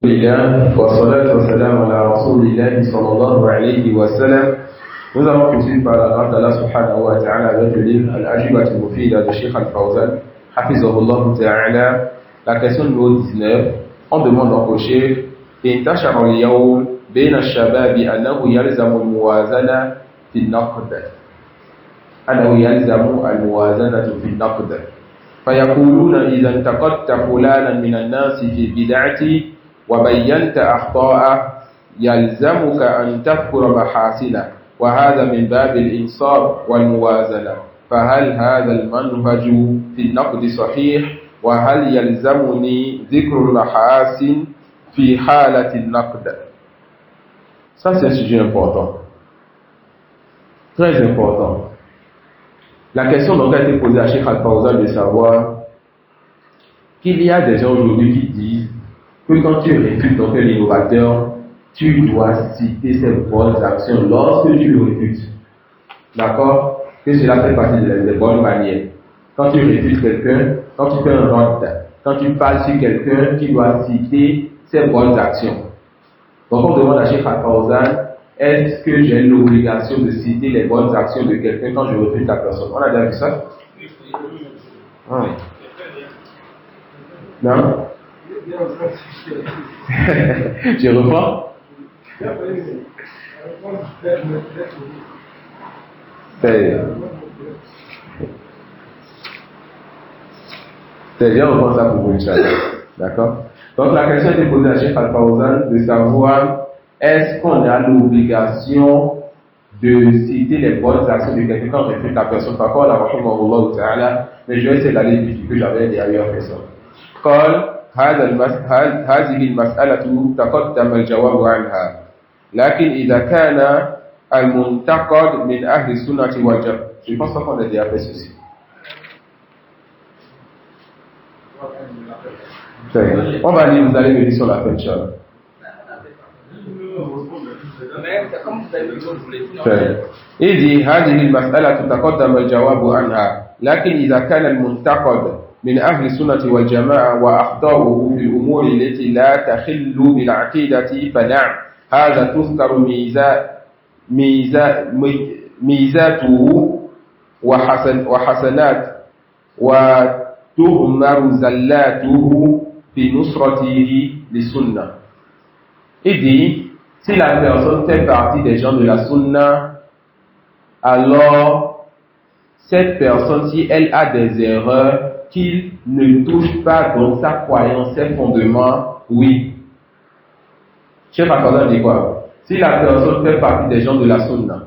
Alhamdulillah, wa salatu wa salam ala rasulillahi sallallahu alayhi wa sallam. Nous allons poursuivre par la grâce d'Allah subhanahu wa ta'ala avec le livre Al-Ajibat al-Mufida de Sheikh Al-Fawzan, Hafizahullah ta'ala. La question numéro 19, on demande au Cheikh, انتشر اليوم بين الشباب أنه يلزم الموازنة في النقد. أنه يلزم الموازنة في النقد. فيقولون إذا انتقدت فلانا من الناس في بدعته وبينت أخطاءه يلزمك أن تذكر محاسنه، وهذا من باب الإنصاف والموازنة. فهل هذا المنهج في النقد صحيح؟ وهل يلزمني ذكر المحاسن في حالة النقد؟ Ça c'est un sujet important, très important. La question donc a été posée à Cheikh Al-Fawzan de savoir qu'il y a des gens aujourd'hui qui disent que quand tu réfutes donc un innovateur, tu dois citer ses bonnes actions lorsque tu le réfutes. D'accord? Que cela fait partie des bonnes manières. Quand tu réfutes quelqu'un, quand tu fais un rot, quand tu parles sur quelqu'un, tu dois citer ses bonnes actions. Donc on demande à Cheikh Al-Fawzan, est-ce que j'ai l'obligation de citer les bonnes actions de quelqu'un quand je refuse la personne? On a déjà vu ça? Oui. Non? Je reprends. C'est bien, on pense ça pour vous, Inch'Allah. D'accord? Donc la question est posée à Cheikh Al-Fawzan de savoir est-ce qu'on a l'obligation de citer les bonnes actions de quelqu'un quand on refuse la personne? Par contre, mais je vais essayer d'aller vite que j'avais derrière personne. قال هذه المسألة تقدم الجواب عنها، لكن إذا كان المنتقد من أهل السنة والجماعة. Je pense qu'on a déjà fait ceci. On va lire, vous allez me dire sur la fin, Inch'Allah. Il dit هذه المسألة تقدم الجواب عنها، لكن إذا كان المنتقد من أهل السنة والجماعة وأخطاؤه في الأمور التي لا تخل بالعقيدة فنعم هذا تذكر ميزاته وحسنات وتغمر زلاته في نصرته للسنة. Il dit, si la personne fait partie des gens de la sunna, alors cette personne, si elle a des erreurs qui ne touchent pas donc sa croyance, ses fondements, oui. Cheikh Al-Fawzan dit quoi? Si la personne fait partie des gens de la sunna,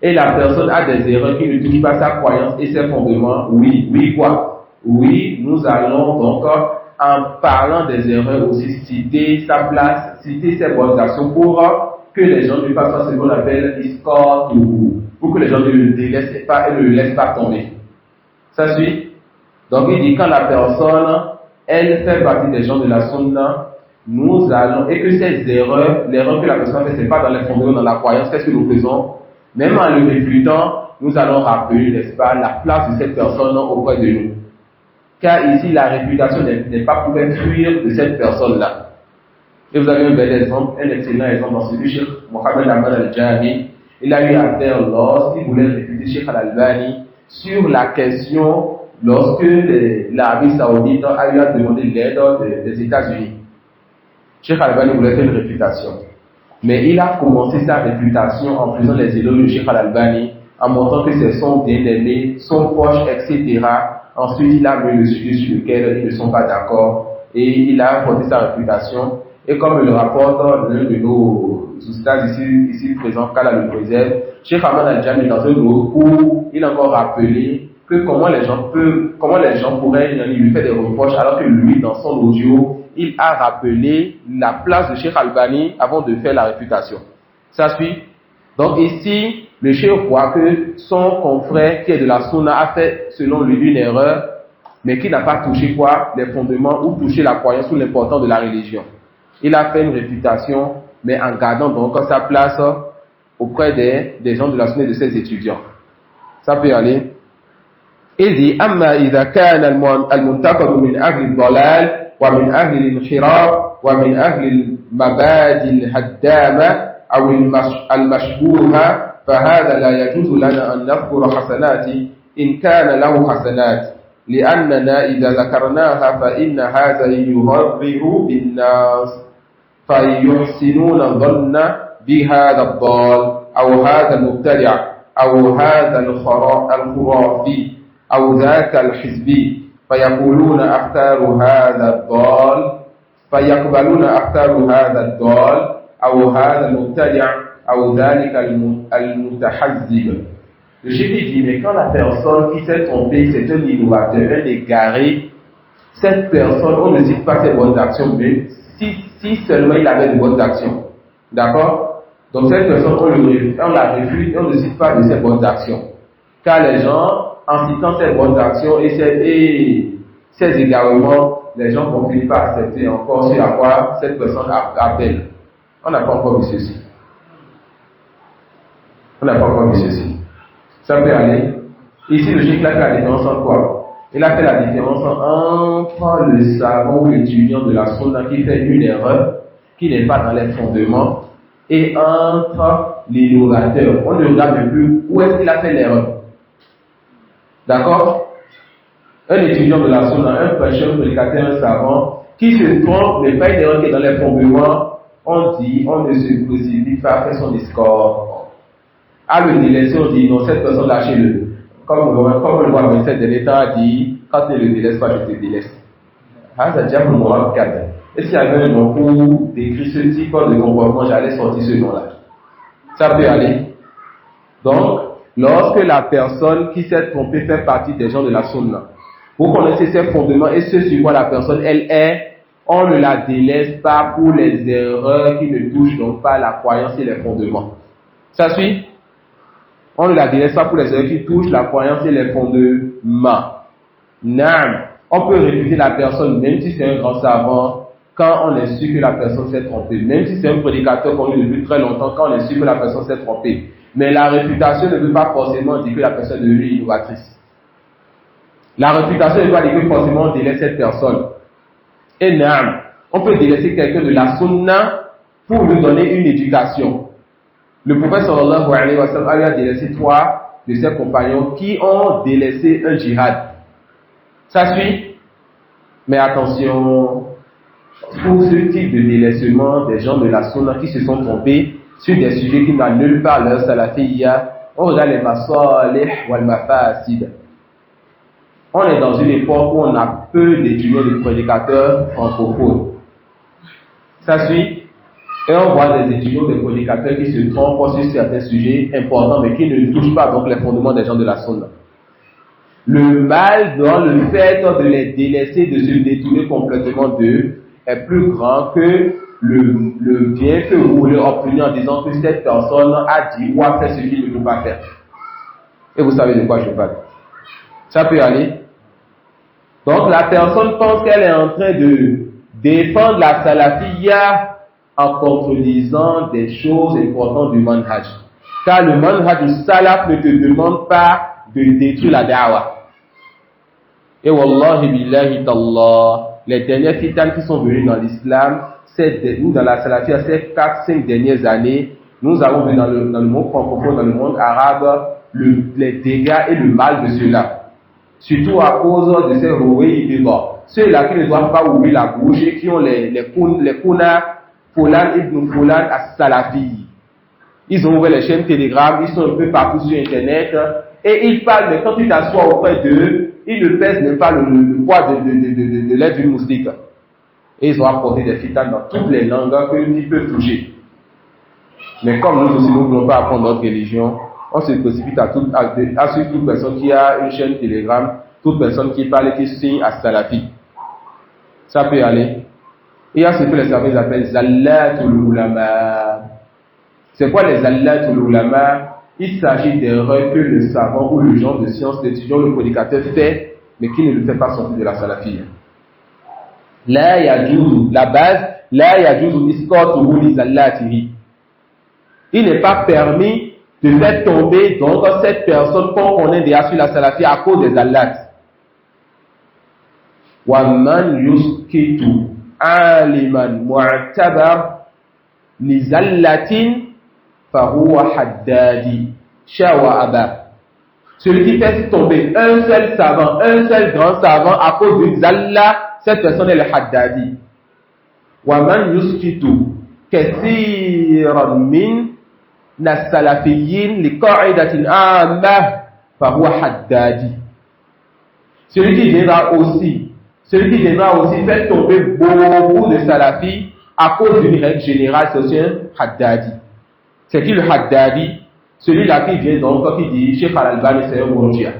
et la personne a des erreurs qui ne touchent pas sa croyance et ses fondements, oui. Oui quoi? Oui, nous allons donc, en parlant des erreurs aussi, citer sa place, citer ses bonnes actions pour que les gens ne fassent pas ce qu'on appelle escorte ou pour que les gens ne le délaissent pas et ne le laissent pas tomber. Ça suit? Donc il dit quand la personne, elle fait partie des gens de la sunna, nous allons, et que ces erreurs, l'erreur que la personne fait, c'est pas dans les fondements, dans la croyance, qu'est-ce que nous faisons? Même en le réfutant, nous allons rappeler, n'est-ce pas, la place de cette personne auprès de nous. Car ici, la réputation n'est pas pour fuir de cette personne-là. Et vous avez un bel exemple, un excellent exemple dans celui de Cheikh Mohamed Ahmad Al-Jami. Il a eu à faire lorsqu'il voulait réfuter Cheikh Al-Albani sur la question lorsque l'Arabie Saoudite a eu à demander l'aide des États-Unis. Cheikh Al-Albani voulait faire une réfutation. Mais il a commencé sa réfutation en faisant les éloges de Cheikh Al-Albani, en montrant que c'est son bien-aimé, son proche, etc. Ensuite, il a mis le sujet sur lequel ils ne sont pas d'accord et il a apporté sa réputation. Et comme le rapporte l'un de nos ustads ici présents, Kala le préserve, Cheikh Ahmad Al-Jami, dans un autre cours, il a encore rappelé que comment les gens pourraient lui faire des reproches alors que lui, dans son audio, il a rappelé la place de Cheikh Albani avant de faire la réfutation. Ça suit? Donc ici, le cheikh voit que son confrère qui est de la sunna a fait selon lui une erreur, mais qui n'a pas touché quoi? Les fondements ou touché la croyance ou l'importance de la religion. Il a fait une réfutation, mais en gardant donc sa place auprès des gens de la sunna et de ses étudiants. Ça peut aller. Il dit, أما إذا كان المنتقد من أهل الضلال ومن أهل الانحراف ومن أهل المبادئ الهدامة أو المشبوهة فهذا لا يجوز لنا أن نذكر حسنات إن كان له حسنات لأننا إذا ذكرناها فإن هذا يغرر بالناس فيحسنون الظن بهذا الضال أو هذا المبتدع أو هذا الخرافي أو ذاك الحزبي فيقولون أفكار هذا الضال فيقبلون أفكار هذا الضال أو هذا المبتدع أو ذلك المتحزب. Le Jésus dit, mais quand la personne qui s'est trompée, c'est un innovateur, un égaré, cette personne, on ne cite pas ses bonnes actions, mais si seulement il avait de bonnes actions. D'accord? Donc cette personne, on la réfute, on ne cite pas de ses bonnes actions. Car les gens, en citant ses bonnes actions et ses égarements, les gens ne finissent pas à accepter encore sur à quoi cette personne appelle. On n'a pas encore vu ceci. On n'a pas encore vu ceci. Ça peut aller. Ici, le Cheikh a fait la différence entre quoi? Il a fait la différence entre le savant ou l'étudiant de la sunna qui fait une erreur, qui n'est pas dans les fondements, et entre l'innovateur. On ne regarde plus où est-ce qu'il a fait l'erreur. D'accord? Un étudiant de la sunna, un prêcheur, un prédicateur, un savant, qui se trompe, mais pas une erreur qui est dans les fondements, on dit, on ne se précipite pas à faire son discours. À le délaisser, on dit, non, cette personne, lâchez-le. Comme le roi Vincent de l'État a dit, quand tu ne le délaisses pas, je te délaisse. Ah, ça déjà pour moi, cadre. Et s'il y avait un nom pour décrire ce type de comportement, j'allais sortir ce nom-là. Ça peut aller. Donc, lorsque la personne qui s'est trompée fait partie des gens de la sunna, vous connaissez ses fondements et ce sur quoi la personne, elle est, on ne la délaisse pas pour les erreurs qui ne touchent donc pas la croyance et les fondements. Ça suit? On ne la délaisse pas pour les erreurs qui touchent la croyance et les fondements. Naam. On peut réfuter la personne, même si c'est un grand savant, quand on est sûr que la personne s'est trompée. Même si c'est un prédicateur connu depuis très longtemps, quand on est sûr que la personne s'est trompée. Mais la réfutation ne veut pas forcément dire que la personne est devenue innovatrice. La réfutation ne veut pas dire que forcément on délaisse cette personne. Et naam. On peut délaisser quelqu'un de la sunna pour lui donner une éducation. Le prophète sallallahu alayhi wa sallam a délaissé 3 de ses compagnons qui ont délaissé un djihad. Ça suit? Mais attention, pour ce type de délaissement des gens de la sunna qui se sont trompés sur des sujets qui n'annulent pas leur salafiyya, on regarde les masalih wal mafasid. On est dans une époque où on a peu d'étudiants de prédicateurs francophones. Ça suit? Et on voit des étudiants, des prédicateurs qui se trompent sur certains sujets importants, mais qui ne touchent pas donc les fondements des gens de la sunna. Le mal dans le fait de les délaisser, de se détourner complètement d'eux, est plus grand que le bien que vous voulez obtenir en disant que cette personne a dit ou a fait ce qu'il ne peut pas faire. Et vous savez de quoi je parle. Ça peut aller. Donc la personne pense qu'elle est en train de défendre la salafiyya en contredisant des choses importantes du manhaj. Car le manhaj du salaf ne te demande pas de détruire la da'wah. Et wallahi billahi tallah, les dernières fitanes qui sont venues dans l'islam, nous dans la salafiyya, ces 4-5 dernières années, nous avons vu dans le monde francophone, dans le monde arabe, les dégâts et le mal de cela. Surtout à cause de ces roués ibéba. Ceux-là qui ne doivent pas ouvrir la bouche et qui ont les kuna Fulan ibn Fulan as-Salafi. Ils ont ouvert les chaînes Telegram, ils sont un peu partout sur Internet, et ils parlent, mais quand tu t'assois auprès d'eux, ils ne pèsent même pas le poids de l'aide d'une moustique. Et ils ont apporté des fitanes dans toutes les langues qu'ils peuvent toucher. Mais comme nous aussi, nous ne voulons pas apprendre notre religion, on se précipite à suivre toute personne qui a une chaîne Telegram, toute personne qui parle et qui signe as-Salafi. Ça peut aller. Il y a ce que les services appellent Zallatul Ulama. C'est quoi les Zallatul Ulama? Il s'agit d'erreurs que le savant ou le genre de science, l'étudiant, le prédicateur fait, mais qui ne le fait pas sortir de la salafiyya. La yajuzu, la base, la yajuzu isqatuhu li zallatihi. Il n'est pas permis de faire tomber donc cette personne qu'on connaît déjà sur la salafiyya à cause des zallats. ومن يسكت عالما معتبر لزلة فهو حدادي شاء أبا. Celui qui fait tomber un seul savant, un seul grand savant à cause d'une zalla, cette personne est le haddadi. ومن يسكت كثيرا من السلفيين لقاعدة عامة فهو حدادي. Celui qui viendra aussi faire tomber beaucoup de salafis à cause d'une règle générale, c'est un haddadi. C'est qui le haddadi? Celui-là qui vient donc, qui dit Cheikh Al-Albani c'est un Mourjia.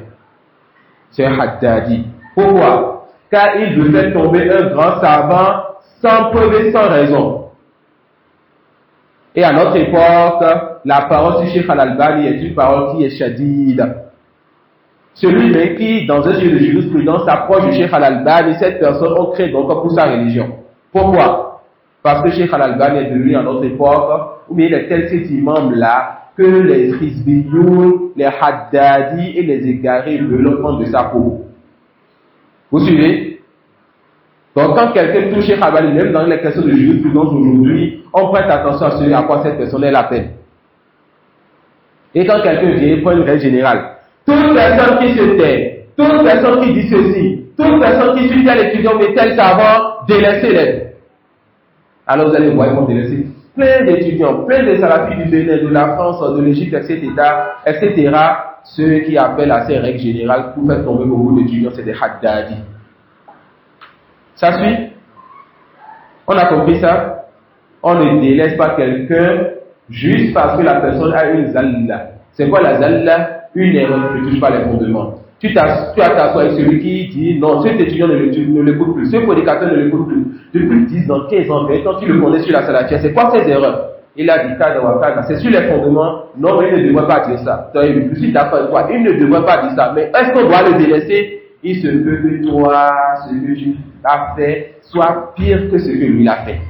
C'est un haddadi. Pourquoi? Car il veut faire tomber un grand savant sans preuve et sans raison. Et à notre époque, la parole sur Cheikh Al-Albani est une parole qui est shadid. Celui qui, dans un sujet de jurisprudence, s'approche du Cheikh Al-Albani, cette personne, on crée donc pour sa religion. Pourquoi? Parce que Cheikh Al-Albani est devenu à notre époque, où il est tel cet imam-là, que les Hizbiyoun, les Haddadi et les égarés veulent prendre de sa peau. Vous suivez? Donc quand quelqu'un touche Cheikh Al-Albani, même dans les questions de jurisprudence aujourd'hui, on prête attention à ce à quoi cette personne est la peine. Et quand quelqu'un vient prendre une règle générale, toute personne qui se tait, toute personne qui dit ceci, toute personne qui suit tel étudiant mais tel savant, délaissez-les. Alors vous allez voir, ils vont délaisser plein d'étudiants, plein de salafis du Bénin, de la France, de l'Égypte, etc. Ceux qui appellent à ces règles générales pour faire tomber beaucoup d'étudiants, c'est des haddadi. Ça suit? On a compris ça? On ne délaisse pas quelqu'un juste parce que la personne a une zalla. C'est quoi la zalla? Une erreur qui ne touche pas les fondements. Tu t'assois avec celui qui dit non, cet étudiant ne l'écoute plus, ce prédicateur ne l'écoute plus. Depuis 10 ans, 15 ans, 20 ans, tu le connais sur la salafia. C'est quoi ces erreurs? Il a dit c'est sur les fondements. Non, mais il ne devrait pas dire ça. Je suis d'accord avec toi, il ne devrait pas dire ça. Mais est-ce qu'on doit le délaisser? Il se peut que toi, ce que tu as fait, soit pire que ce que lui a fait.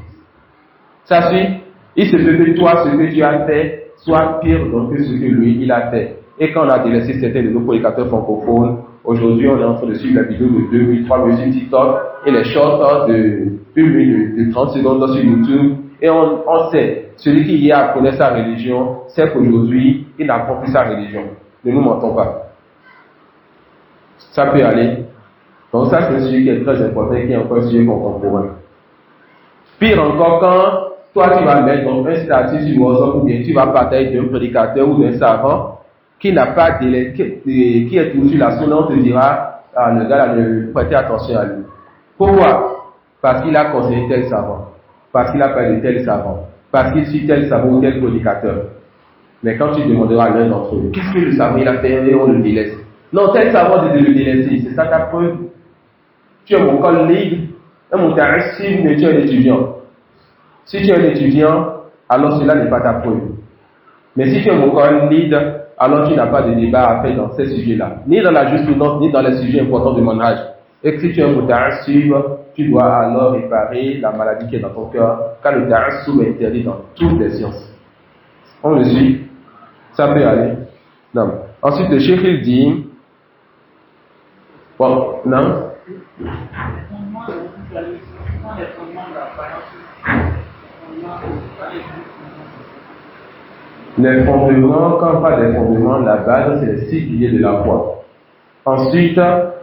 Ça suit? Il se peut que toi, ce que tu as fait, soit pire donc, que ce que lui, il a fait. Et quand on a délaissé certains de nos prédicateurs francophones, aujourd'hui on est en train de suivre la vidéo de 2 minutes, 3 minutes sur TikTok et les shorts de 1 minute, de 30 secondes sur YouTube. Et on sait, celui qui hier apprenait sa religion, c'est qu'aujourd'hui il n'apprend plus sa religion. Ne nous mentons pas. Ça peut aller. Donc ça c'est un sujet qui est très important et qui est encore un sujet contemporain. Pire encore, quand toi tu vas mettre donc un statut sur WhatsApp ou bien tu vas partager d'un prédicateur ou d'un savant qui n'a pas qui est toujours sur la sunna, on te dira, le gars là, ne prêtez attention à lui. Pourquoi? Parce qu'il a conseillé tel savant, parce qu'il a parlé de tel savant, parce qu'il suit tel savant ou tel prédicateur. Mais quand tu demanderas à l'un d'entre eux, qu'est-ce que le savant il a fait et on le délaisse. Non, tel savant de le délaisser, c'est ça ta preuve. Tu es mon collègue, mon tarissime, mais tu es un étudiant. Si tu es un étudiant, alors cela n'est pas ta preuve. Mais si tu es mon collègue, alors tu n'as pas de débat à faire dans ces sujets-là, ni dans la jurisprudence, ni dans les sujets importants de manhaj. Et que si tu es un muta'assib, tu dois alors réparer la maladie qui est dans ton cœur, car le ta'assub est interdit dans toutes les sciences. On le suit? Ça peut aller? Non. Ensuite, le cheikh il dit, bon, non? Les fondements, quand on parle des fondements, la base, c'est les 6 piliers de la foi. Ensuite,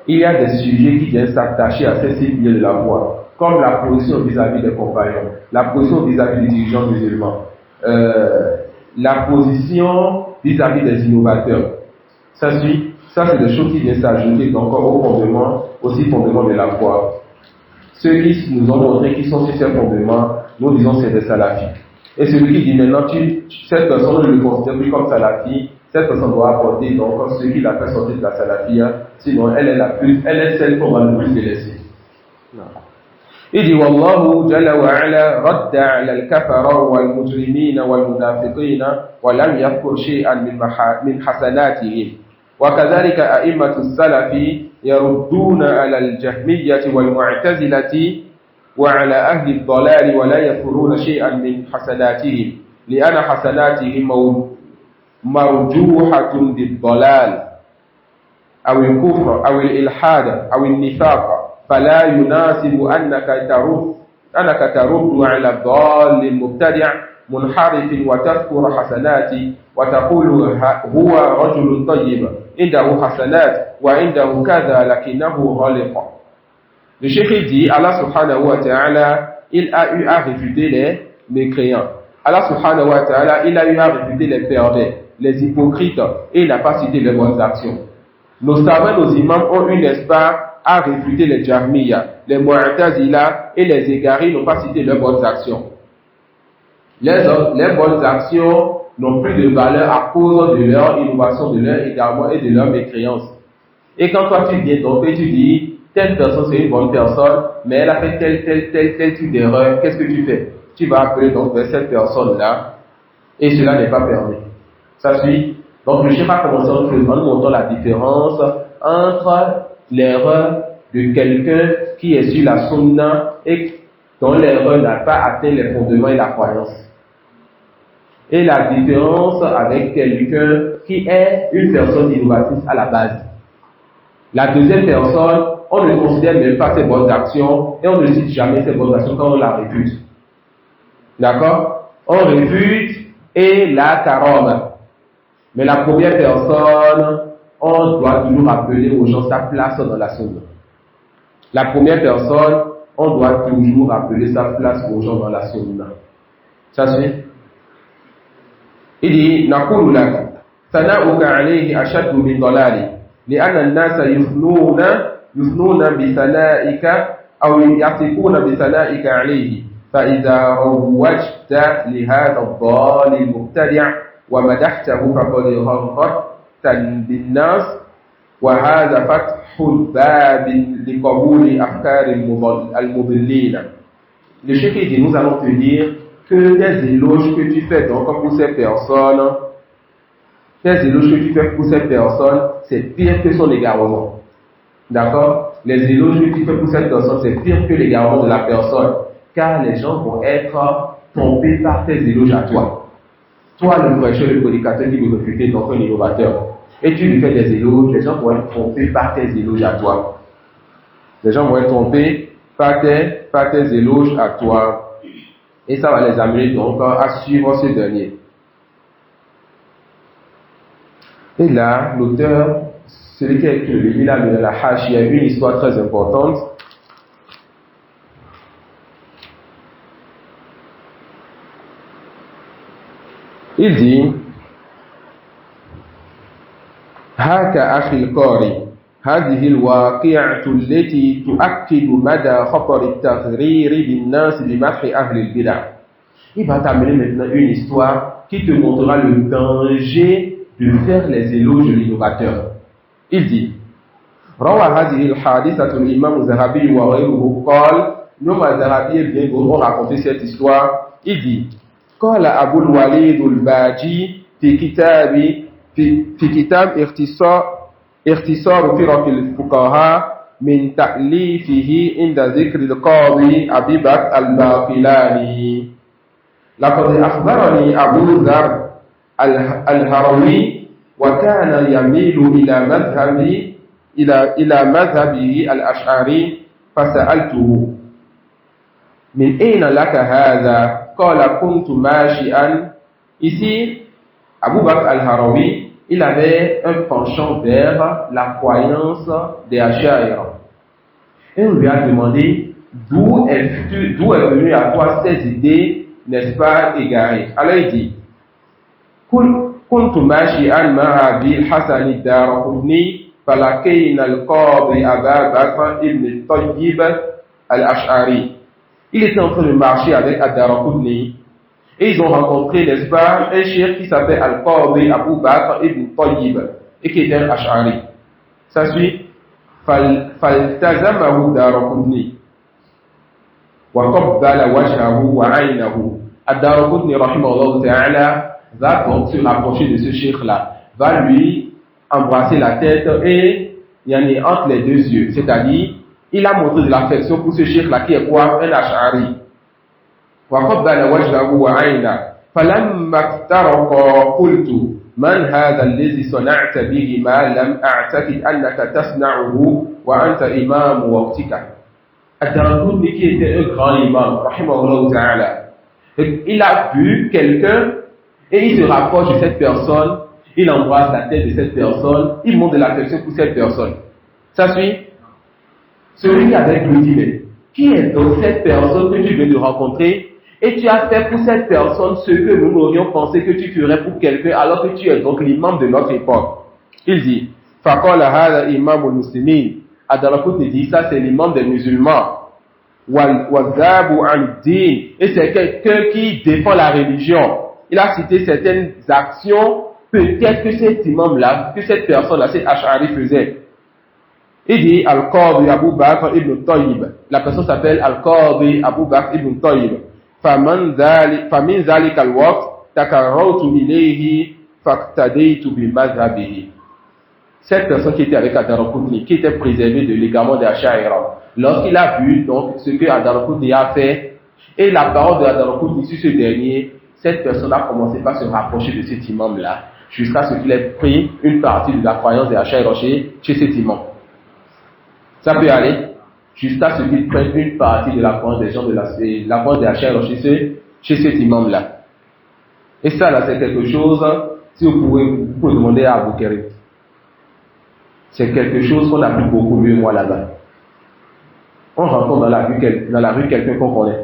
il y a des sujets qui viennent s'attacher à ces 6 piliers de la foi, comme la position vis-à-vis des compagnons, la position vis-à-vis des dirigeants musulmans, la position vis-à-vis des innovateurs. Ça c'est des choses qui viennent s'ajouter donc aux fondements, aussi fondements de la foi. Ceux qui nous ont montré qu'ils sont sur ces fondements, nous disons c'est des salafis. Et celui qui dit maintenant, cette personne ne le considère plus comme salafi, cette personne doit apporter donc ce qui l'a fait sortir de la salafia, sinon elle est celle qu'on va le plus délaisser. Il dit Wallahu jalla wa ala radda ala al-kafara wal mujrimina wal munafiqina wa lam yadhkur shay'an min hasanatihim. وكذلك أئمة السلف يردون على الجهمية والمعتزلة وعلى أهل الضلال ولا يذكرون شيئا من حسناتهم لأن حسناتهم مرجوحة بالضلال أو الكفر أو الإلحاد أو النفاق فلا يناسب أنك ترد على الضال المبتدع منحرف وتذكر حسناتي وتقول هو رجل طيب عنده حسنات وعنده كذا لكنه غالق. Le cheikh dit, Allah subhanahu wa ta'ala, il a eu à réfuter les mécréants. Allah subhanahu wa ta'ala, il a eu à réfuter les perdants, les hypocrites, et il n'a pas cité les bonnes actions. Nos savants, nos imams ont eu, n'est-ce pas, à réfuter les Jahmiya, les Mu'tazila et les égarés n'ont pas cité leurs bonnes actions. Les bonnes actions n'ont plus de valeur à cause de leur innovation, de leur égarement et de leur mécréance. Et quand toi tu viens donc et tu dis, telle personne c'est une bonne personne, mais elle a fait tel type d'erreur, qu'est-ce que tu fais? Tu vas appeler donc vers cette personne-là, et cela n'est pas permis. Ça suit. Donc le cheikh a commencé en nous montrant la différence entre l'erreur de quelqu'un qui est sur la sunna et dont l'erreur n'a pas atteint les fondements et la croyance. Et la différence avec quelqu'un qui est une personne innovatrice à la base. La deuxième personne, on ne considère même pas ses bonnes actions et on ne cite jamais ses bonnes actions quand on la réfute. D'accord? On réfute et la carome. Mais la première personne, on doit toujours rappeler aux gens sa place dans la sunna. La première personne, on doit toujours rappeler sa place aux gens dans la sunna. Ça suit? Il dit, نقول لك ثناؤك عليه أشد من ضلاله لأن الناس يثنون بثنائك أو يثقون بثنائك عليه فإذا روجت لهذا الضال المبتدع ومدحته فقد غررت بالناس وهذا فتح الباب لقبول أفكار المضلين. Le cheikh dit, nous allons te dire que tes éloges que tu fais donc pour ces personnes, c'est pire que son égarement. D'accord? Les éloges que tu fais pour cette personne, c'est pire que l'égarement de la personne. Car les gens vont être trompés par tes éloges à toi. Toi, le prêcheur, le prédicateur qui veut recruter donc un innovateur, et tu lui fais des éloges, les gens vont être trompés par tes éloges à toi. Les gens vont être trompés par tes éloges à toi. Et ça va les amener donc à suivre ce dernier. Et là, l'auteur, celui qui a écrit le livre, il a mis dans la hache, il y a une histoire très importante. Il dit, هاك أخي القارئ هذه الواقعة التي تؤكد مدى خطر التغرير بالناس بمدح أهل البدع. Il va t'amener maintenant une histoire qui te montrera le danger de faire les éloges de l'innovateur. Il dit, روى هذه الحادثة الإمام الذهبي وغيره قال, l'imam al-Zahabi et bien d'autres ont raconté cette histoire. Il dit, قال أبو الوليد الباجي في كتاب اختصار فرق الفقهاء من تأليفه عند ذكر القاضي أبي بكر الباقلاني. لقد أخبرني أبو ذر الهروي وكان يميل إلى مذهبه الأشعري فسألته من أين لك هذا؟ قال كنت ماشيا. Ici, Abu Bakr al-Harawi, il avait un penchant vers la croyance des Ash'ari. Et on lui a demandé d'où est venu à toi ces idées, n'est-ce pas, égarées. Alors il dit, كنت ماشيا مع أبي الحسن الدارقطني فلقينا القاضي أبا بكر ابن الطيب الأشعري. Il était en train de marcher avec Ad-Daraqutni et ils ont rencontré, n'est-ce pas, un cheikh qui s'appelle Al-Qadi Abu Bakr ibn Tayyib et qui était un Ash'ari. Ça suit, فالتزمه الدارقطني وقبل وجهه وعينه. Ad-Daraqutni rahimahullah ta'ala va donc se rapprocher de ce cheikh-là, va lui embrasser la tête et il y en a entre les deux yeux, c'est-à-dire il a montré de l'affection pour ce cheikh-là qui est quoi? Un Ash'ari. وقبل وجهه وعينه فلما افترقا قلت من هذا الذي صنعت به ما لم أعتقد أنك تصنعه وأنت إمام وقتك. Ad-Daraqutni qui était un grand imam, rahimahullah ta'ala, il a vu quelqu'un et il se rapproche de cette personne, il embrasse la tête de cette personne, il montre de l'affection pour cette personne. Ça suit? Celui avec lui dit, mais qui est donc cette personne que tu viens de rencontrer et tu as fait pour cette personne ce que nous n'aurions pensé que tu ferais pour quelqu'un alors que tu es donc l'imam de notre époque. Il dit, فَقَالَ هَذَا إِمَامُ الْمُسْلِمِينَ Ad-Daraqutni dit, ça c'est l'imam des musulmans. وَالْذَابُ عَنِ الدِّينِ Et c'est quelqu'un qui défend la religion. Il a cité certaines actions, peut-être que cet imam-là, que cette personne-là, cet Ash'ari faisait. Il dit Al-Qadi Abu Bakr ibn Tayyib. La personne s'appelle Al-Qadi Abu Bakr ibn Tayyib. فَمِنْ ذَلِكَ الْوَقْتِ تَكَرَّوْتُ إِلَيْهِ فَاقْتَدَيْتُ بِمَذْهَبِهِ. Cette personne qui était avec Ad-Daraqutni, qui était préservée de l'égarement des Ash'ari, lorsqu'il a vu donc ce que Ad-Daraqutni a fait et la parole de Ad-Daraqutni sur ce dernier, cette personne a commencé par se rapprocher de cet imam-là jusqu'à ce qu'il ait pris une partie de la croyance des Ash'ari chez cet imam. Ça peut aller jusqu'à ce qu'il prenne une partie de la croyance des gens de la croyance des Ash'ari chez cet imam-là. Et ça, là, c'est quelque chose, si vous pouvez demander à Abu Karim. C'est quelque chose qu'on applique beaucoup mieux, moi, là-bas. On rencontre dans la rue quelqu'un qu'on connaît.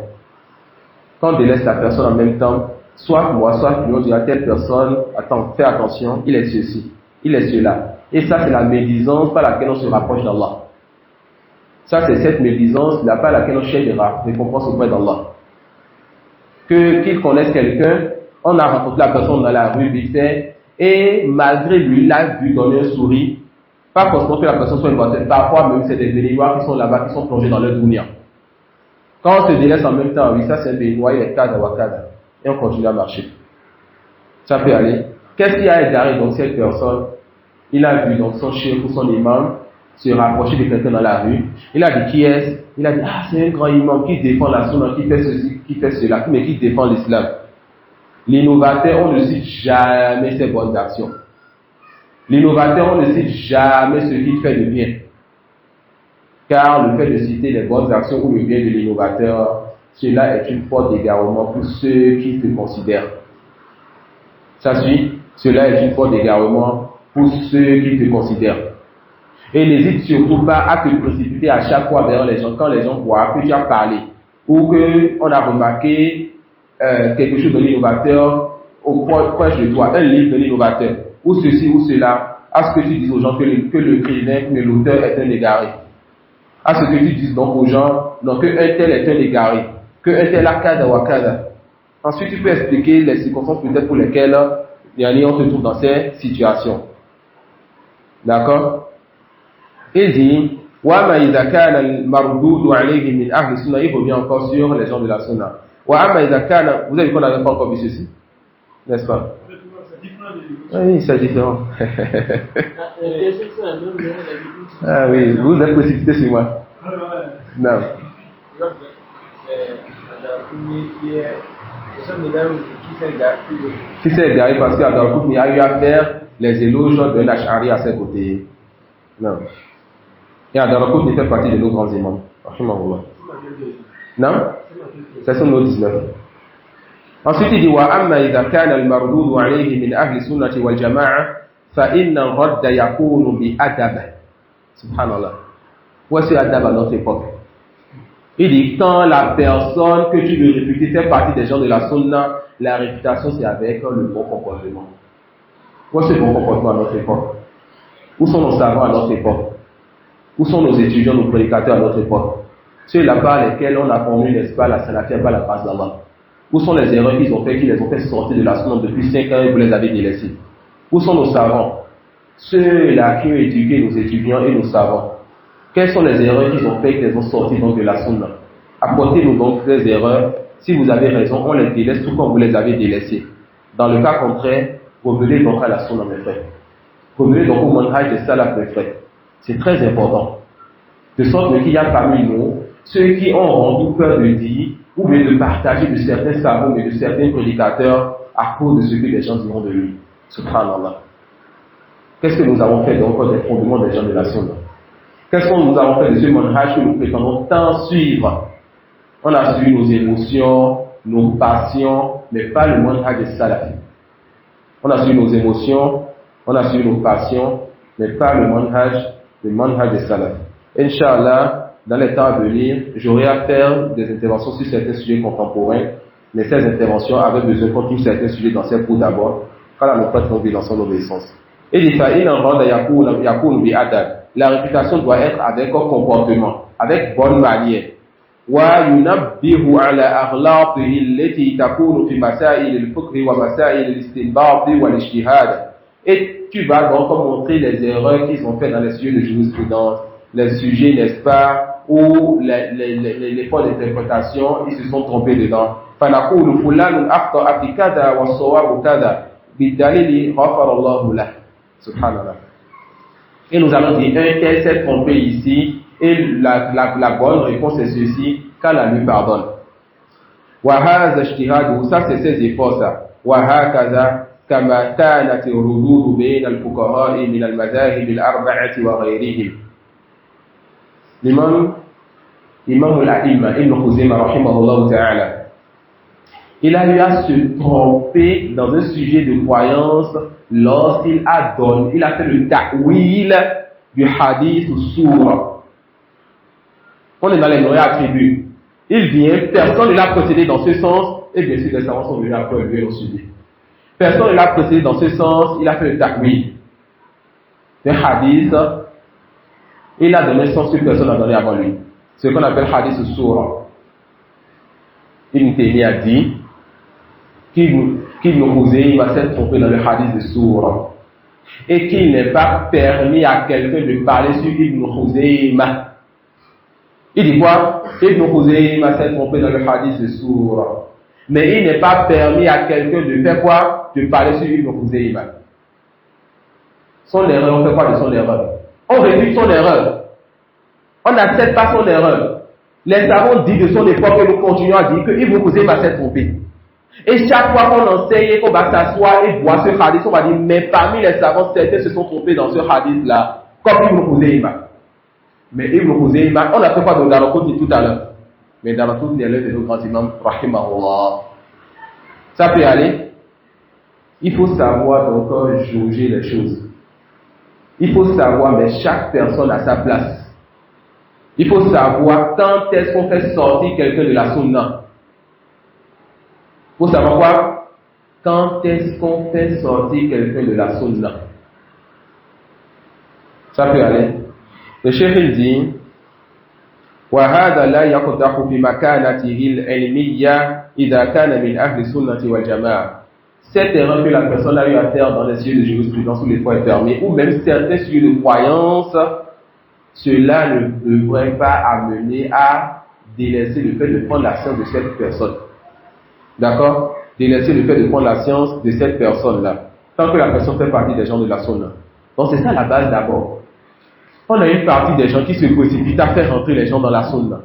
Quand on délaisse la personne en même temps, soit moi, soit lui, on dit à telle personne, attends, fais attention, il est ceci, il est cela. Et ça, c'est la médisance par laquelle on se rapproche d'Allah. Ça, c'est cette médisance par laquelle on cherche des récompenses auprès d'Allah. Qu'il connaisse quelqu'un, on a rencontré la personne dans la rue vite fait, et malgré lui, il a vu donner un sourire. Pas forcément que la personne soit une voiture, parfois même c'est des béninois qui sont là-bas, qui sont plongés dans leur dunya. Quand on se délaisse en même temps, oui, ça c'est un béninois, il est kada wa kada, et on continue à marcher. Ça peut aller. Qu'est-ce qui a égaré donc cette personne? Il a vu donc son chef ou son imam se rapprocher de quelqu'un dans la rue. Il a dit qui est-ce? Il a dit ah c'est un grand imam qui défend la sunna, qui fait ceci, qui fait cela, mais qui défend l'islam. L'innovateur, on ne cite jamais ses bonnes actions. L'innovateur, on ne cite jamais ce qu'il fait de bien. Car le fait de citer les bonnes actions ou le bien de l'innovateur, cela est une faute d'égarement pour ceux qui te considèrent. Ça suit, cela est une faute d'égarement pour ceux qui te considèrent. Et n'hésite surtout pas à te précipiter à chaque fois vers les gens, quand les gens voient que tu as parlé, ou qu'on a remarqué quelque chose de l'innovateur au proche de toi, un livre de l'innovateur, ou ceci ou cela, à ce que tu dises aux gens que le écrivain, que l'auteur est un égaré. À ce que tu dises donc aux gens, non, que un tel est un égaré, que un tel a kada wa kada. Ensuite, tu peux expliquer les circonstances peut-être pour lesquelles on se trouve dans ces situations. D'accord? Il dit, وَأَمَّا إِذَا كَانَ الْمَرْدُودُ عَلَيْهِ مِنْ أَهْلِ السُّنَّةِ Il revient encore sur les gens de la sunna. وَأَمَّا إِذَا كَانَ Vous avez vu qu'on n'avait pas encore vu ceci? N'est-ce pas? Oui, c'est différent. Ah oui, vous êtes précipité sur moi. Non. Qui s'est égaré parce qu'Ad-Daraqutni a eu à faire les éloges d'un Ash'ari à ses côtés. Non. Et Ad-Daraqutni fait partie de nos grands imams. Non? C'est son numéro 19. Ensuite, il dit وَأَمَّا إِذَا كَانَ الْمَرْدُودُ عَلَيْهِ مِنْ أَهْلِ السُّنَّةِ وَالْجَمَاعَةِ فَإِنَّ الرَّدَّ يَكُونُ بِأَدَبٍ. Subhanallah. Voici adab à notre époque. Il dit quand la personne que tu veux réfuter fait partie des gens de la sunna, la réfutation c'est avec le bon comportement. Voici le bon comportement à notre époque. Où sont nos savants à notre époque? Où sont nos étudiants, nos prédicateurs à notre époque? Ceux-là par lesquels on a connu, n'est-ce pas, la salafia par la grâce d'Allah. Où sont les erreurs qu'ils ont fait, qui les ont fait sortir de la sunna depuis 5 ans et vous les avez délaissés? Où sont nos savants? Ceux-là qui ont éduqué nos étudiants et nos savants. Quelles sont les erreurs qu'ils ont fait, qui les ont sortis donc de la sunna? Apportez-nous donc des erreurs. Si vous avez raison, on les délaisse tout comme vous les avez délaissés. Dans le cas contraire, revenez donc à la sunna, mes frères. Revenez donc au manhaj de salaf, mes frères. C'est très important. De sorte qu'il y a parmi nous ceux qui ont rendu peur de dire ou bien de partager de certains savants et de certains prédicateurs à cause de ce que les gens diront de lui. Subhanallah. Qu'est-ce que nous avons fait donc des fondements des gens de la sunna? Qu'est-ce qu'on nous avons fait de ce manhaj que nous prétendons tant suivre? On a suivi nos émotions, nos passions, mais pas le manhaj des salafis. On a suivi nos émotions, on a suivi nos passions, mais pas le manhaj des salafis. Inch'Allah, dans les temps à venir, j'aurai à faire des interventions sur certains sujets contemporains, mais ces interventions avaient besoin qu'on trouve certains sujets dans ces cours d'abord, quand la nôtre tombe dans son obéissance. Et il en rend la réputation doit être avec un comportement, avec bonne manière. وينبه على أغلاطه التي تكون في مسائل الفقه ومسائل الاستنباط والاجتهاد. Et tu vas donc montrer les erreurs qu'ils ont fait dans les sujets de jurisprudence, les sujets, n'est-ce pas, où les points d'interprétation, ils se sont trompés dedans. فنقول فلان أخطأ في كذا والصواب كذا بالدليل غفر الله له. Subhanallah. Et nous allons dire un tel s'est trompé ici, et la bonne réponse est ceci, qu'Allah lui pardonne. وهذا اجتهاده, ça c'est ses efforts ça. وهكذا كما كانت الردود بين الفقهاء من المذاهب الأربعة وغيرهم. Imam al-A'imma Ibn Khuzaymah rahimahullah ta'ala, il a eu à se tromper dans un sujet de croyance lorsqu'il a fait le ta'wil du hadith ou sourd. On est dans les noyaux attributs. Il vient, personne ne l'a procédé dans ce sens, et bien sûr les savants sont venus après lui au sujet. Personne ne l'a procédé dans ce sens, il a fait le ta'wil. Le hadith, il a donné un sens que personne n'a donné avant lui. Ce qu'on appelle hadith ou sourd. Ibn Taymiyyah a dit qu'il va s'être trompé dans le hadith de sourd et qu'il n'est pas permis à quelqu'un de parler sur Ibn Khuzaymah. Il dit quoi? Ibn Khuzaymah s'est trompé dans le hadith de sourd, mais il n'est pas permis à quelqu'un de faire quoi? De parler sur Ibn Khuzaymah. Son erreur, on fait quoi de son erreur? On réduit son erreur. On n'accepte pas son erreur. Les savants disent de son époque et nous continuons à dire que Ibn Khuzaymah s'est trompé. Et chaque fois qu'on enseigne et qu'on va s'asseoir et voir ce hadith, on va dire, mais parmi les savants, certains se sont trompés dans ce hadith-là, comme Ibn Khuzaymah. Mais Ibn Khuzaymah, on a fait quoi de Daraqutni tout à l'heure. Mais Daraqutni est l'un de nos grands imams, rahimahullah. Ça peut aller. Il faut savoir donc jauger les choses. Il faut savoir, mais chaque personne a sa place. Il faut savoir quand est-ce qu'on fait sortir quelqu'un de la sunna. Il faut savoir quoi? Quand est-ce qu'on fait sortir quelqu'un de la sunna? Ça peut aller. Le cheikh il dit وهذا لا يقدح في مكانته العلمية إذا كان من أهل السنة والجماعة. Cette erreur que la personne a eu à faire dans les sujets de jurisprudence où les fois est fermé, ou même certains sujets de croyance, cela ne devrait pas amener à délaisser le fait de prendre la science de cette personne. D'accord? Délaisser le fait de prendre la science de cette personne-là. Tant que la personne fait partie des gens de la sunna. Donc c'est ça la base d'abord. On a une partie des gens qui se précipitent à faire rentrer les gens dans la sunna.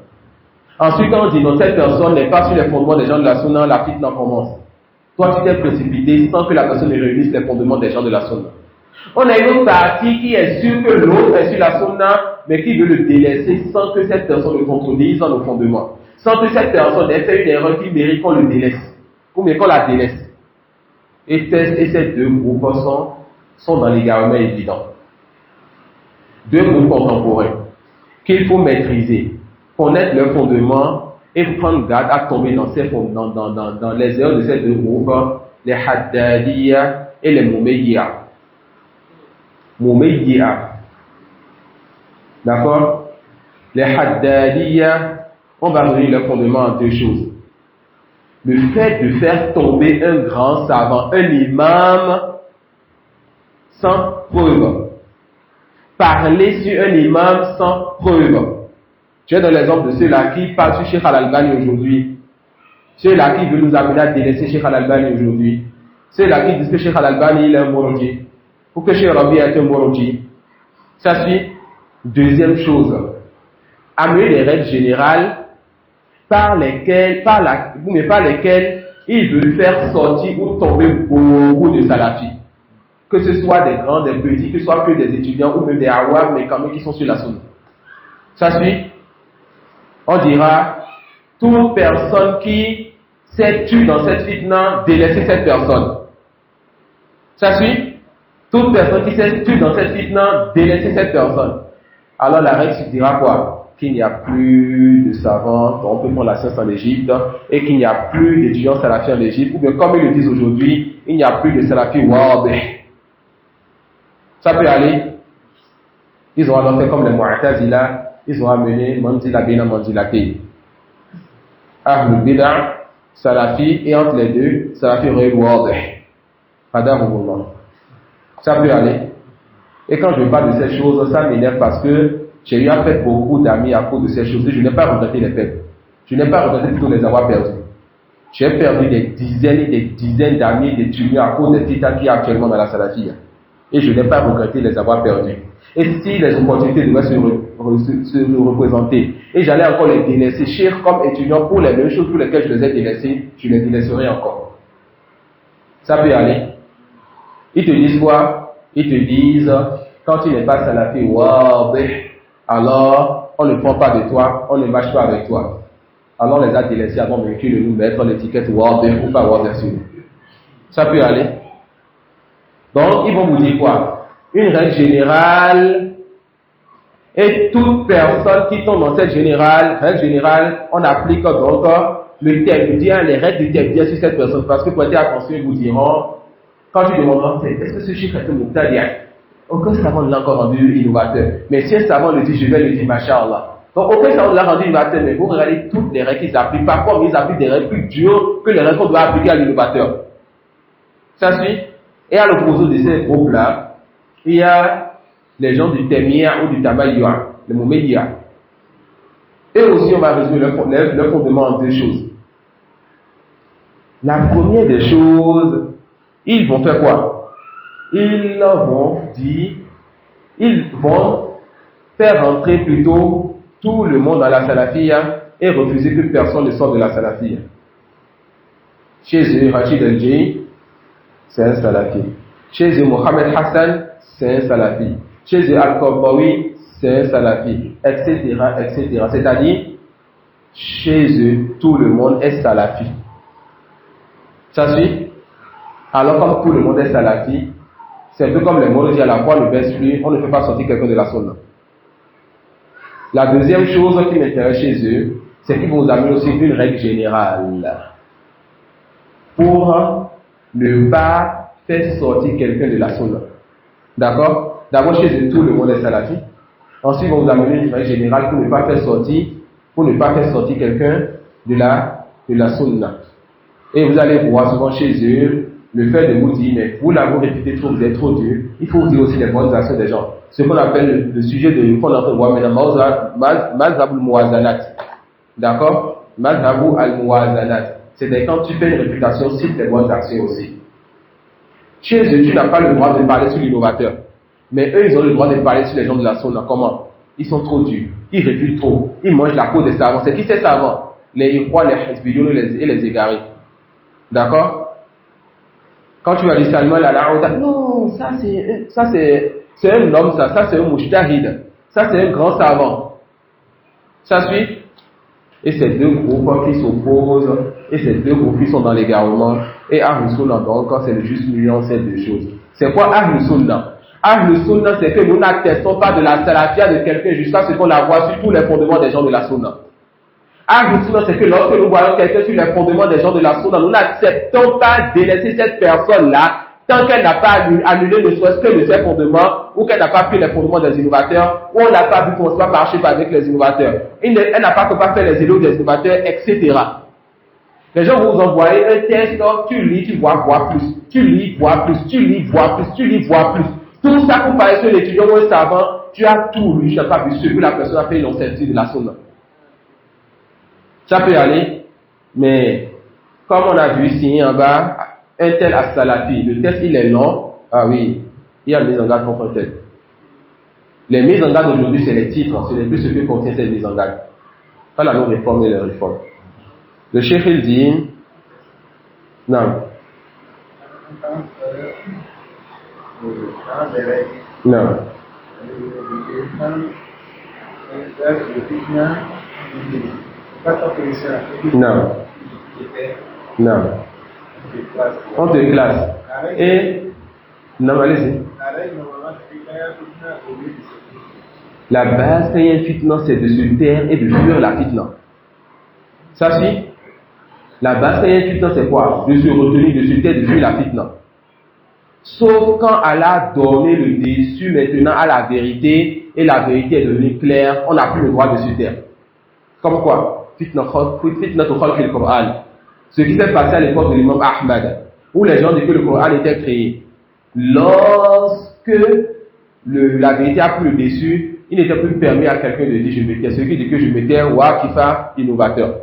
Ensuite, quand on dit non, cette personne n'est pas sur les fondements des gens de la sunna, la fitna commence. Toi, tu t'es précipité sans que la personne ne réunisse les fondements des gens de la sunna. On a une autre partie qui est sûre que l'autre est sur la sunna, mais qui veut le délaisser sans que cette personne le contredise dans nos fondements. Sans que cette personne ait fait une erreur qui mérite qu'on le délaisse. Ou bien qu'on la délaisse. Et ces deux groupes sont dans l'égarement évident. Deux groupes contemporains qu'il faut maîtriser, connaître leurs fondements et prendre garde à tomber dans les erreurs de ces deux groupes, les Haddadiyya et les Mumayya. D'accord? Les Haddadiyya, on va réunir leurs fondements en deux choses. Le fait de faire tomber un grand savant, un imam, sans preuve. Parler sur un imam sans preuve. Je donne l'exemple de ceux-là qui parlent sur Cheikh Al-Albani aujourd'hui. Ceux-là qui veulent nous amener à délaisser Cheikh Al-Albani aujourd'hui. Ceux-là qui disent que Cheikh Al-Albani il est un Moroji. Ou que Cheikh Rabi est un Moroji. Ça suit. Deuxième chose. Amener les règles générales par lesquelles ils veulent faire sortir ou tomber beaucoup de salafis. Que ce soit des grands, des petits, que ce soit que des étudiants ou même des awam, mais quand même qui sont sur la sunna. Ça suit? On dira, toute personne qui s'est tue dans cette fitna, délaissez cette personne. Ça suit? Toute personne qui s'est tue dans cette fitna, délaissez cette personne. Alors la règle dira quoi? Qu'il n'y a plus de savants, on peut prendre la science en Égypte, et qu'il n'y a plus d'étudiants salafis en Égypte, ou bien comme ils le disent aujourd'hui, il n'y a plus de salafis wadih. Ça peut aller. Ils ont alors fait comme les Mu'tazila, ils ont amené Manzila Bina Manzila Kei. Ahlul Bid'ah, Salafi, et entre les deux, Salafi Ghayr Wadih. Qadarullah. Ça peut aller. Et quand je parle de ces choses, ça m'énerve parce que j'ai eu à faire beaucoup d'amis à cause de ces choses. Je n'ai pas regretté les faits. Je n'ai pas regretté plutôt les avoir perdus. J'ai perdu des dizaines et des dizaines d'amis, d'étudiants à cause des titres qui est actuellement dans la Salafia. Et je n'ai pas regretté les avoir perdus. Et si les opportunités devaient se représenter, et j'allais encore les délaisser, chers comme étudiants, pour les mêmes choses pour lesquelles je les ai délaissés, je les délaisserai encore. Ça peut aller. Ils te disent quoi? Ils te disent, quand tu n'es pas salafi, alors on ne prend pas de toi, on ne marche pas avec toi. Alors on les a délaissés avant de nous mettre l'étiquette ou pas Wadih sur nous. Ça peut aller. Donc ils vont vous dire quoi? Une règle générale, et toute personne qui tombe dans cette règle générale, on applique donc le tabdien, les règles du tabdien sur cette personne, parce que prêtez attention, ils vous diront, quand tu demanderas, est-ce que ce chiffre est un mubtadi'? Aucun savant ne l'a encore rendu innovateur. Mais si un savant le dit, je vais le dire, masha'Allah. Donc aucun savant ne l'a rendu innovateur, mais vous regardez toutes les règles qu'ils appliquent. Parfois, ils appliquent des règles plus dures que les règles qu'on doit appliquer à l'innovateur. Ça suit? Et à l'opposé de ces groupes-là, il y a les gens du Temia ou du Tamayya, les Moumédia. Et aussi, on va résumer leur fondement en deux choses. La première des choses, ils vont faire quoi? Ils vont faire rentrer plutôt tout le monde dans la salafia et refuser que personne ne sorte de la salafia. Chez eux, Rachid El-Jay, c'est un salafi. Chez eux, Mohamed Hassan, c'est un salafi. Chez eux, Al-Qardawi, c'est un salafi, etc., etc. C'est-à-dire, chez eux, tout le monde est salafi. Ça suit? Alors, comme tout le monde est salafi, c'est un peu comme les mots disent à la fois ne baisse plus, on ne peut pas sortir quelqu'un de la sunna. La deuxième chose qui m'intéresse chez eux, c'est qu'ils vont vous amener aussi une règle générale pour ne pas faire sortir quelqu'un de la sunna. D'accord? D'abord, chez eux, tout le monde est salafi. Ensuite, ils vont vous amener une règle générale pour ne pas faire sortir quelqu'un de la sunna. Et vous allez voir souvent chez eux, le fait de vous dire, mais vous l'avez répété trop, vous êtes trop dur, il faut vous dire aussi les bonnes actions des gens. Ce qu'on appelle le sujet de qu'on entend voir maintenant, Mazhab al-Muwazanat. D'accord? Mazhab al-Muwazanat. C'est quand tu fais une réputation, cite les bonnes actions aussi. Chez eux, tu n'as pas le droit de parler sur l'innovateur. Mais eux, ils ont le droit de parler sur les gens de la sunna. Comment? Ils sont trop durs. Ils refusent trop. Ils mangent la peau des savants. C'est qui ces savants? Les Ikhwa, les Hizbiyun et les égarés. D'accord? Quand tu vas dire Salman al-Aouda, non, ça c'est un homme, ça c'est un mujtahid. Ça c'est un grand savant. Ça suit? Et ces deux groupes qui s'opposent, et ces deux groupes qui sont dans l'égarement, et Ahl Sunnah, donc, c'est le juste milieu entre ces deux choses. C'est quoi Ahl Sunnah? Ahl Sunnah, c'est que nous n'attestons pas de la salafia de quelqu'un jusqu'à ce qu'on la voit sur tous les fondements des gens de la Sunnah. Ahl Sunnah, c'est que lorsque nous voyons quelqu'un sur les fondements des gens de la Sunnah, nous n'acceptons pas délaisser cette personne-là tant qu'elle n'a pas annulé ne serait-ce que de ses fondements, ou qu'elle n'a pas pris les fondements des innovateurs, ou on n'a pas vu qu'on ne soit pas marcher avec les innovateurs. Elle n'a pas fait les idées des innovateurs, etc. Les gens vont vous envoyer un texte, tu lis, tu vois plus. Tu lis, vois plus. Tu lis, vois plus. Tu lis, vois plus. Tout ça pour parler sur l'étudiant ou un savant, tu as tout lu, tu n'as pas vu ce que la personne a fait l'incertitude de la Sunna. Ça peut aller, mais comme on a vu ici en bas, un tel as-salafi, le texte il est long, ah oui, il y a une mise en garde contre un tel. Les mises en garde aujourd'hui, c'est les titres, ce n'est plus ce que contient cette mise en garde. Pas la non-réforme et les réformes. Le chef il dit, non. Non. Non. Non. On te classe. Et. Non, allez-y. La base quand il y a une fitna, c'est de se taire et de fuir la fitna. Ça suit? La base quand il y a une fitna, c'est quoi? De se retenir, de se taire, de fuir la fitna. Sauf quand Allah a donné le dessus maintenant à la vérité et la vérité est devenue claire, on n'a plus le droit de se taire. Comme quoi? Fitna to khalqi al-Qur'an. Ce qui s'est passé à l'époque de l'imam Ahmad, où les gens disaient que le Coran était créé. Lorsque la vérité a pris le dessus, il n'était plus permis à quelqu'un de dire je me tais. Celui qui dit que je me tais, waqifa, innovateur.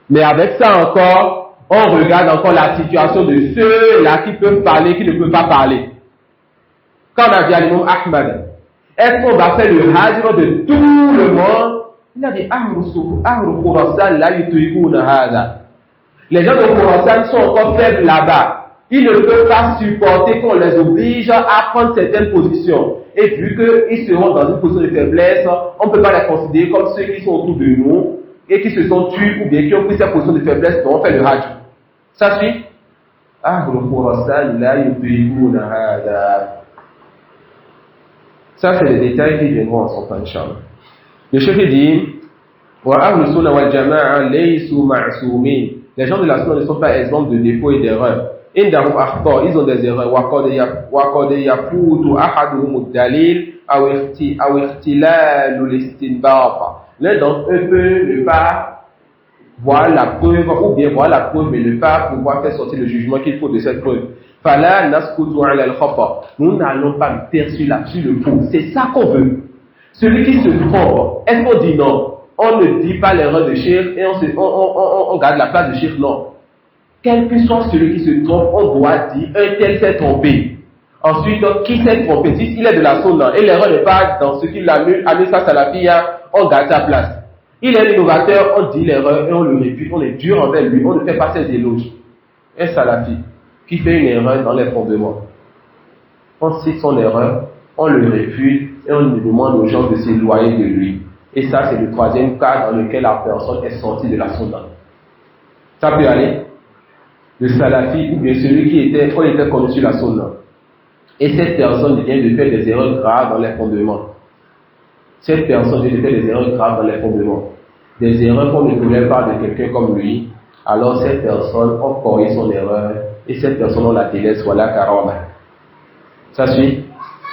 Mais avec ça encore, on regarde encore la situation de ceux-là qui peuvent parler, qui ne peuvent pas parler. Quand on a dit à l'imam Ahmad, est-ce qu'on va faire le hajr de tout le monde? Il a dit, Ahru Khurasan la yutuyikuna hada. Les gens de Khurasan sont encore faibles là-bas. Ils ne peuvent pas supporter qu'on les oblige à prendre certaines positions. Et vu qu'ils seront dans une position de faiblesse, on ne peut pas les considérer comme ceux qui sont autour de nous et qui se sont tués ou bien qui ont pris cette position de faiblesse dont on fait le hajj. Ça suit? Ahlu Khurasan la yutuyikuna hada. Ça, c'est les détails qui viendront en son temps, Inch'Allah. Le chef dit, wa ahlu sunna wal jama'a laysu ma'sumin. Les gens de la sunna ne sont pas exempts de défauts et d'erreurs. Indahum akhta, ils ont des erreurs. Wa qad yafutu ahaduhum ad-dalil aw ihtilalu al-istinbat. L'un d'entre eux peut ne pas voir la preuve ou bien voir la preuve mais ne pas pouvoir faire sortir le jugement qu'il faut de cette preuve. Fala naskutu ala al-khata. Nous n'allons pas me taire sur le faux. C'est ça qu'on veut. Celui qui se trompe, est-ce qu'on dit non? On ne dit pas l'erreur de Cheikh et on garde la place de Cheikh, non. Quel que soit celui qui se trompe, on doit dire un tel s'est trompé. Ensuite, qui s'est trompé? Si il est de la sunna et l'erreur n'est pas dans ce qu'il a mis sa salafia, on garde sa place. Il est innovateur, on dit l'erreur et on le répute, on est dur envers lui, on ne fait pas ses éloges. Un salafi qui fait une erreur dans les fondements, on cite son erreur, on le réfute et on demande aux gens de s'éloigner de lui. Et ça, c'est le troisième cas dans lequel la personne est sortie de la sunna. Ça peut aller. Le salafi, ou bien celui qui était connu sur la sunna. Et cette personne vient de faire des erreurs graves dans les fondements. Cette personne vient de faire des erreurs graves dans les fondements. Des erreurs qu'on ne voulait pas de quelqu'un comme lui. Alors cette personne, on corrige son erreur. Et cette personne, on la délaisse, voilà, karama. Ça suit.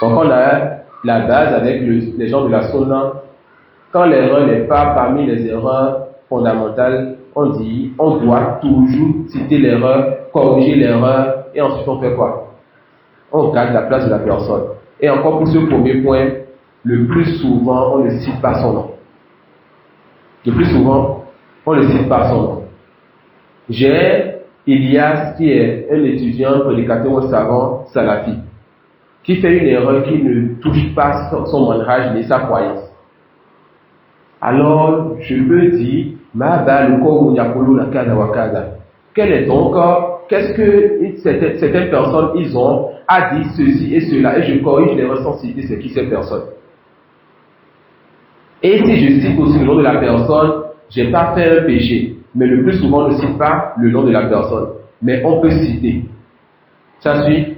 Donc on a la base avec les gens de la sunna. Quand l'erreur n'est pas parmi les erreurs fondamentales, on dit, on doit toujours citer l'erreur, corriger l'erreur, et ensuite on fait quoi? On garde la place de la personne. Et encore pour ce premier point, le plus souvent, on ne cite pas son nom. Le plus souvent, on ne cite pas son nom. J'ai Ilias qui est un étudiant, prédicateur ou savant, salafi, qui fait une erreur qui ne touche pas son manhaj ni sa croyance. Alors, je peux dire, quel est ton corps? Qu'est-ce que certaines personnes ils ont à dire ceci et cela, et je corrige les ressensibilités, c'est qui ces personnes. Et si je cite aussi le nom de la personne, j'ai pas fait un péché, mais le plus souvent on ne cite pas le nom de la personne, mais on peut citer. Ça suit.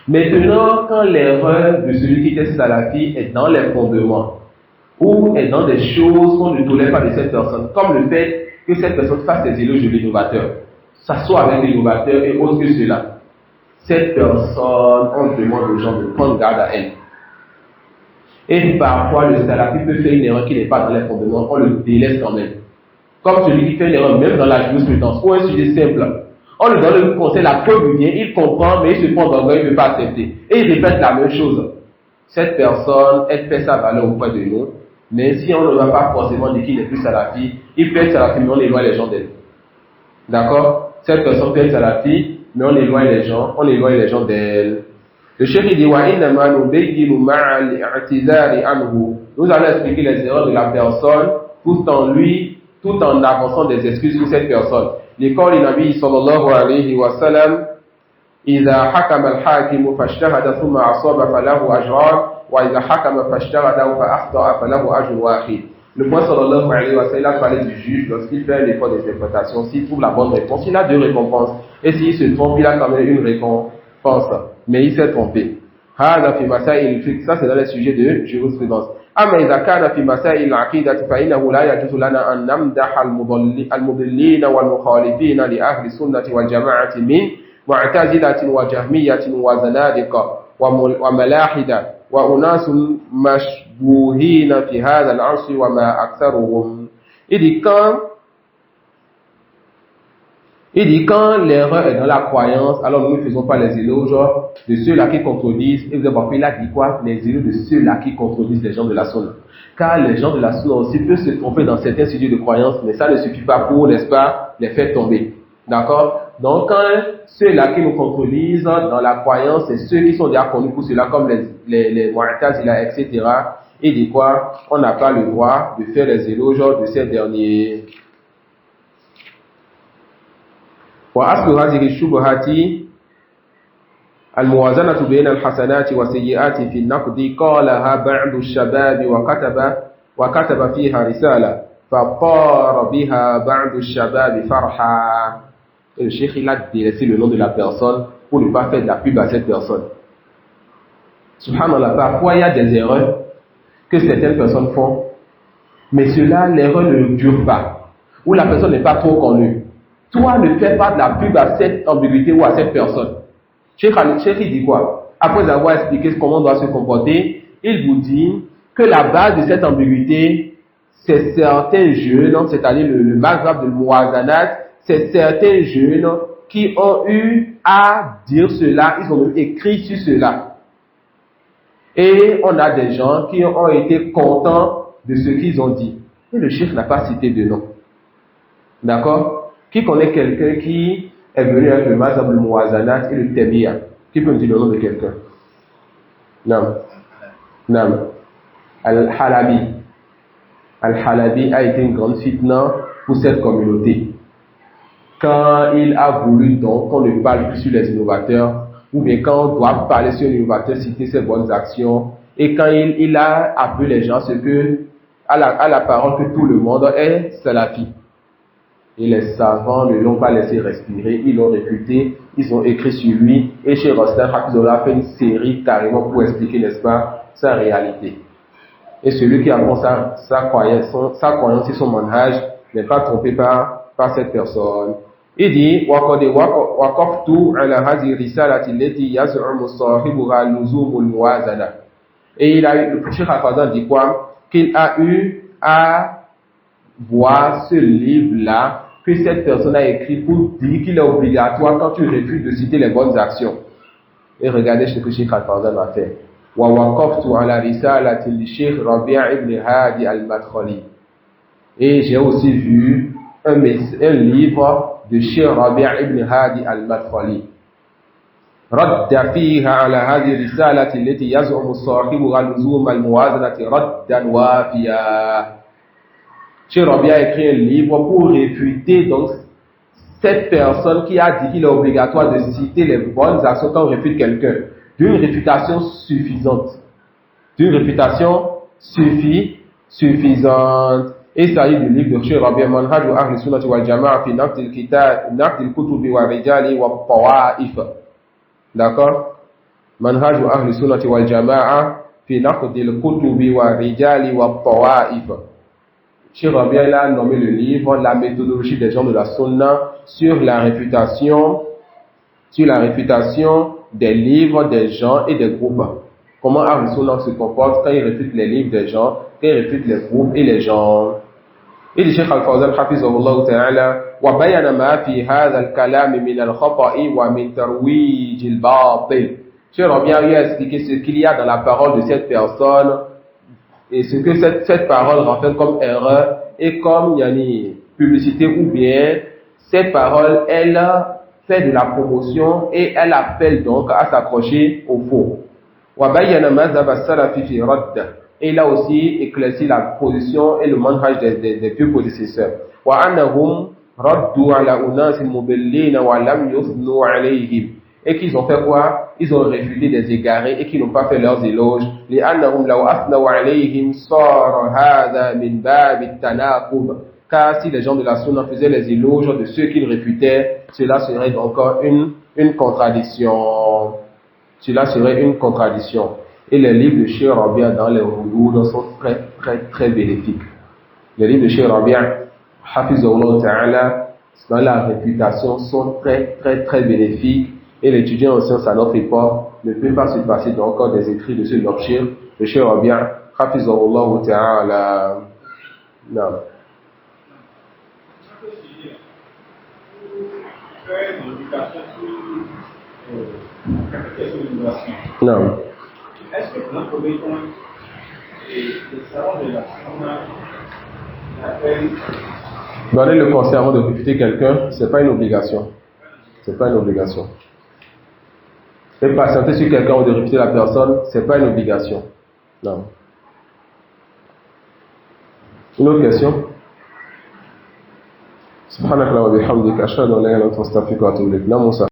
Maintenant, quand l'erreur de celui qui était salafi est dans les fondements, ou est dans des choses qu'on ne tolère pas de cette personne, comme le fait que cette personne fasse des éloges de l'innovateur, s'assoit avec l'innovateur et autre que cela. Cette personne, on demande aux gens de prendre garde à elle. Et parfois, le salafi peut faire une erreur qui n'est pas dans les fondements, on le délaisse quand même. Comme celui qui fait une erreur même dans la jurisprudence, ou un sujet simple. On lui donne le conseil, la preuve vient, il comprend, mais il se prend d'orgueil, il ne peut pas accepter. Et il répète la même chose. Cette personne, elle fait sa valeur auprès de nous. Mais si on ne va pas forcément dire qu'il n'est plus salafi, il peut être salafi, mais on éloigne les gens d'elle. D'accord? Cette personne peut être salafi, mais on éloigne les gens d'elle. Le chef dit, nous allons expliquer les erreurs de la personne, tout en avançant des excuses pour cette personne. لقول النبي صلى الله عليه وسلم إذا حكم الحاكم فاجتهد ثم أصاب فله أجران وإذا حكم فاجتهد فأخطأ فله أجر واحد. Le prophète sallallahu alayhi wa sallam parlait du juge lorsqu'il fait un effort d'interprétation. S'il trouve la bonne réponse, il a 2 récompenses. Et s'il se trompe, il a quand même une récompense. Mais il s'est trompé. هذا في مسائل الفقه. Ça c'est dans les sujets de jurisprudence. أما إذا كان في مسائل العقيدة فإنه لا يجوز لنا أن نمدح المضلين والمخالفين لأهل السنة والجماعة من معتزلة وجهمية وزنادقة وملاحدة وأناس مشبوهين في هذا العصر وما أكثرهم. Il dit quand l'erreur est dans la croyance, alors nous ne faisons pas les éloges de ceux-là qui contredisent. Et vous avez compris, là, dit quoi? Les éloges de ceux-là qui contredisent les gens de la sunna. Car les gens de la sunna aussi peuvent se tromper dans certains sujets de croyance, mais ça ne suffit pas pour, n'est-ce pas, les faire tomber. D'accord? Donc, quand ceux-là qui nous contredisent dans la croyance, c'est ceux qui sont déjà connus pour cela, comme les Mu'tazila, etc. Il dit quoi? On n'a pas le droit de faire les éloges de ces derniers. وأصل هذه الشبهات الموازنة بين الحسنات والسيئات في النقد قالها بعض الشباب وكتب فيها رسالة فطار بها بعض الشباب فرحا. Et le cheikh il a délaissé le nom de la personne pour ne pas faire de la pub à cette personne. Subhanallah, parfois il y a des erreurs que certaines personnes font, mais cela, l'erreur ne dure pas, ou la personne n'est pas trop connue. Toi, ne fais pas de la pub à cette ambiguïté ou à cette personne. Cheikh il dit quoi? Après avoir expliqué comment on doit se comporter, il vous dit que la base de cette ambiguïté, c'est certains jeunes, c'est-à-dire le mazhab de Muwazanat, c'est certains jeunes qui ont eu à dire cela, ils ont écrit sur cela. Et on a des gens qui ont été contents de ce qu'ils ont dit. Et le cheikh n'a pas cité de nom. D'accord? Qui connaît quelqu'un qui est venu avec le mazhab de Muwazanat et le Temiya? Qui peut me dire le nom de quelqu'un? Non. Al-Halabi. Al-Halabi a été une grande fitna pour cette communauté. Quand il a voulu donc qu'on ne parle plus sur les innovateurs, ou bien quand on doit parler sur l'innovateur, citer ses bonnes actions, et quand il a appelé les gens à la parole que tout le monde est salafi. Et les savants ne l'ont pas laissé respirer, ils l'ont réfuté, ils ont écrit sur lui, et chez Rostan Hafizullah a fait une série carrément pour expliquer, n'est-ce pas, sa réalité. Et celui qui apprend sa croyance et son manhaj n'est pas trompé par cette personne. Il dit, وَقَفْتُ عَلَى هَذِهِ الرِّسَالَةِ الَّتِي يَزْعُمُ صَاحِبُهَا لُزُومُ الْمُوَازَنَةِ. Et le Cheikh Al-Fawzan dit quoi? Qu'il a eu à voir ce livre-là que cette personne a écrit pour dire qu'il est obligatoire quand tu refuses de citer les bonnes actions. Et regardez ce que Cheikh Al-Fawzan a fait. وَوَقَفْتُ عَلَى رِسَالَةِ لِلشيخ ربيع ibn Hadi al-Madkhali. Et j'ai aussi vu un livre de Cheikh Rabi' ibn Hadi al-Madkhali. رد فيها على هذه الرسالة التي يزعم صاحبها لزوم الموازنة ردا وافيا. Cheikh Rabi' a écrit un livre pour réfuter donc cette personne qui a dit qu'il est obligatoire de citer les bonnes actions quand on réfute quelqu'un, d'une réfutation suffisante. D'une réfutation suffisante. Et il s'agit du livre de Cheikh Rabi' Manhaj Ahl Sunnah wal Jama'a fi naqd al-kutub wa rijali wa tawa'if. D'accord? Manhaj Ahl Sunnah wal Jama'a fi naqd al-kutub wa rijali wa tawa'if. Cheikh Rabi' a nommé le livre La méthodologie des gens de la Sunna sur la réfutation des livres des gens et des groupes. Comment Ahl Sunnah se comporte quand il réfute les livres des gens, quand il réfute les groupes et les gens. Et le Cheikh Al-Fawzan hafizahullah ta'ala wa bayana ma fi hadha al-kalam min al-khata'i wa min tarwij al-batil. Cheikh Rabi' a expliqué ce qu'il y a dans la parole de cette personne et ce que cette parole renferme comme erreur et comme publicité, ou bien cette parole elle fait de la promotion et elle appelle donc à s'accrocher au faux. Et il a aussi éclairci la position et le manhaj des deux prédécesseurs. et qu'ils ont fait quoi? Ils ont réfuté des égarés et qu'ils n'ont pas fait leurs éloges. لأنهم لو أثنوا عليهم صار هذا من باب التناقض. Car si les gens de la Sunna faisaient les éloges de ceux qu'ils réfutaient, cela serait encore une contradiction. Cela serait une contradiction. Et les livres de Cheikh Rabia dans les Hudud sont très bénéfiques. Les livres de Cheikh Rabia, Hafizahullah Ta'ala, dans la réputation, sont très bénéfiques. Et l'étudiant en sciences à notre époque ne peut pas se passer encore des écrits de ce Nobshir, de Cheikh Rabia, Hafizahullah Ta'ala. Non. Non. Est-ce que dans le premier temps, le savant de la Sunna appelle... Donner le conseil avant de réfuter quelqu'un, c'est pas une obligation. C'est pas une obligation. Et patienter sur quelqu'un ou de réfuter la personne, c'est pas une obligation. Non. Une autre question? سبحانك اللهم وبحمدك أشهد أن لا إله إلا أنت أستغفرك وأتوب إليك.